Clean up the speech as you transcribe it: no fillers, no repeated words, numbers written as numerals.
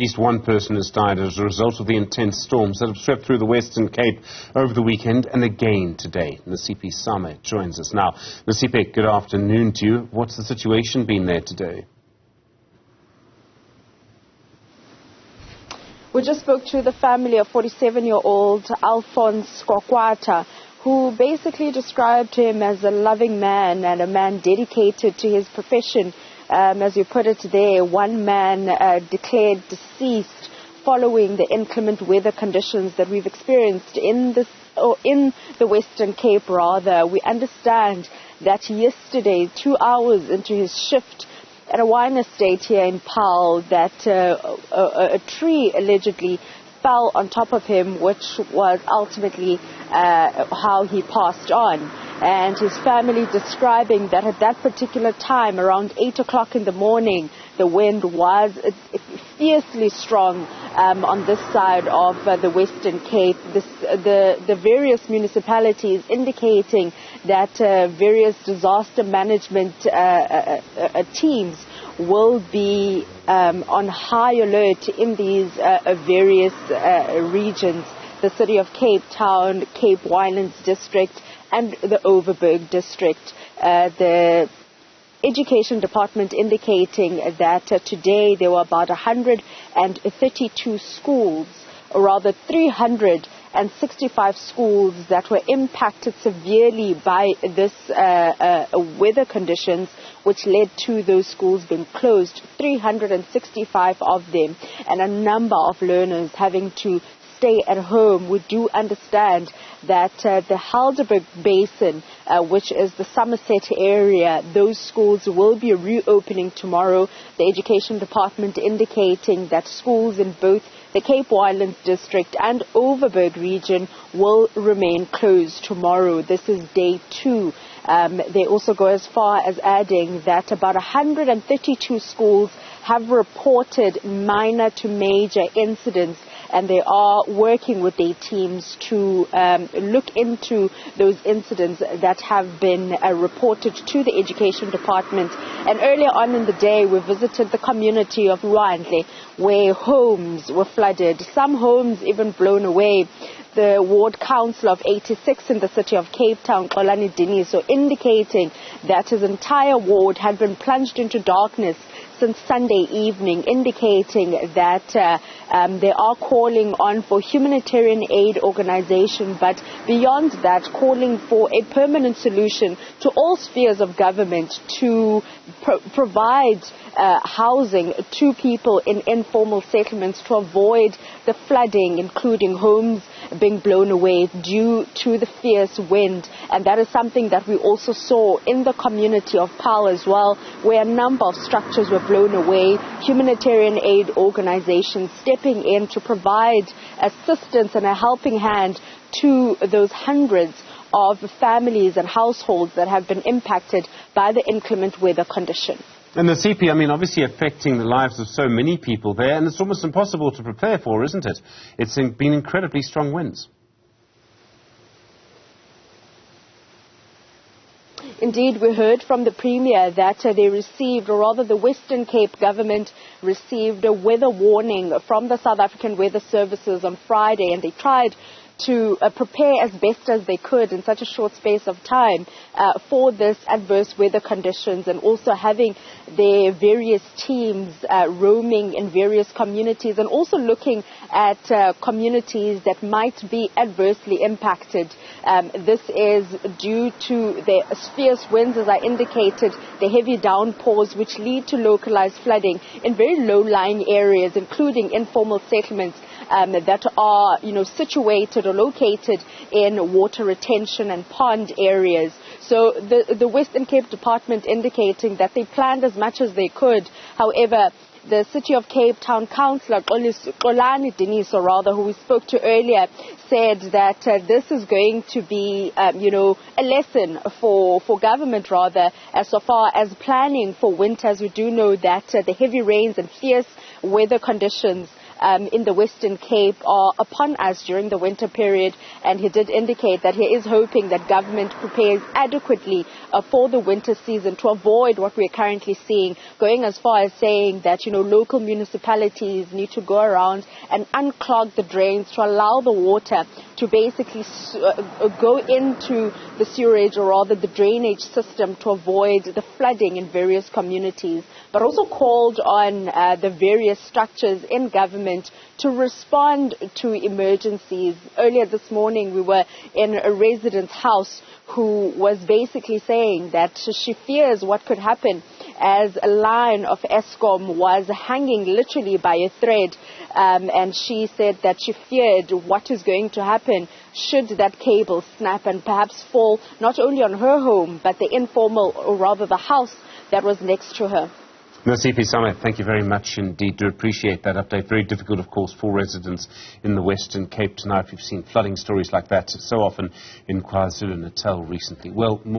At least one person has died as a result of the intense storms that have swept through the Western Cape over the weekend and again today. Nasiphi joins us now. Nasiphi, good afternoon to you. What's the situation been there today? We just spoke to the family of 47-year-old Alphonse Kwakwata, who basically described him as a loving man and a man dedicated to his profession. As you put it there, one man declared deceased following the inclement weather conditions that we've experienced in the Western Cape. Rather, we understand that yesterday, 2 hours into his shift at a wine estate here in Paarl, that a tree allegedly fell on top of him, which was ultimately how he passed on. And his family describing that at that particular time, around 8 o'clock in the morning, the wind was fiercely strong on this side of the Western Cape. The various municipalities indicating that various disaster management teams will be on high alert in these various regions: the city of Cape Town, Cape Winelands District, and the Overberg District. The Education Department indicating that today there were about 132 schools, or rather 365 schools that were impacted severely by this weather conditions, which led to those schools being closed, 365 of them, and a number of learners having to stay at home. We do understand that the Helderberg Basin, which is the Somerset area, those schools will be reopening tomorrow. The Education Department indicating that schools in both the Cape Winelands District and Overberg region will remain closed tomorrow. This is day 2. They also go as far as adding that about 132 schools have reported minor to major incidents, and they are working with their teams to look into those incidents that have been reported to the Education Department. And earlier on in the day, we visited the community of Rwandle, where homes were flooded, some homes even blown away. The ward councillor of 86 in the city of Cape Town, Xolani Diniso, indicating that his entire ward had been plunged into darkness since Sunday evening, indicating that they are calling on for humanitarian aid organization, but beyond that, calling for a permanent solution to all spheres of government to provide housing to people in informal settlements to avoid the flooding, including homes being blown away due to the fierce wind. And that is something that we also saw in the community of Paarl as well, where a number of structures were blown away. Humanitarian aid organizations stepping in to provide assistance and a helping hand to those hundreds of families and households that have been impacted by the inclement weather condition. And the Nasiphi, I mean, obviously affecting the lives of so many people there, and it's almost impossible to prepare for, isn't it? It's been incredibly strong winds. Indeed, we heard from the Premier that they received, or rather the Western Cape government received a weather warning from the South African Weather Services on Friday, and they tried to prepare as best as they could in such a short space of time for this adverse weather conditions, and also having their various teams roaming in various communities, and also looking at communities that might be adversely impacted. This is due to the fierce winds, as I indicated, the heavy downpours which lead to localized flooding in very low-lying areas, including informal settlements that are, situated or located in water retention and pond areas. So the Western Cape Department indicating that they planned as much as they could. However, the City of Cape Town Councillor, Xolani Diniso, who we spoke to earlier, said that this is going to be, a lesson for government, as so far as planning for winter, as we do know that the heavy rains and fierce weather conditions in the Western Cape are upon us during the winter period, and he did indicate that he is hoping that government prepares adequately for the winter season to avoid what we're currently seeing, going as far as saying that, local municipalities need to go around and unclog the drains to allow the water to basically go into the sewerage, or rather the drainage system, to avoid the flooding in various communities, but also called on the various structures in government to respond to emergencies. Earlier this morning, we were in a resident's house who was basically saying that she fears what could happen, as a line of Eskom was hanging literally by a thread, and she said that she feared what is going to happen should that cable snap and perhaps fall not only on her home, but the informal, or rather the house that was next to her. Nasiphi, thank you very much indeed. Do appreciate that update. Very difficult, of course, for residents in the Western Cape tonight. We've seen flooding stories like that so often in KwaZulu-Natal recently. Well,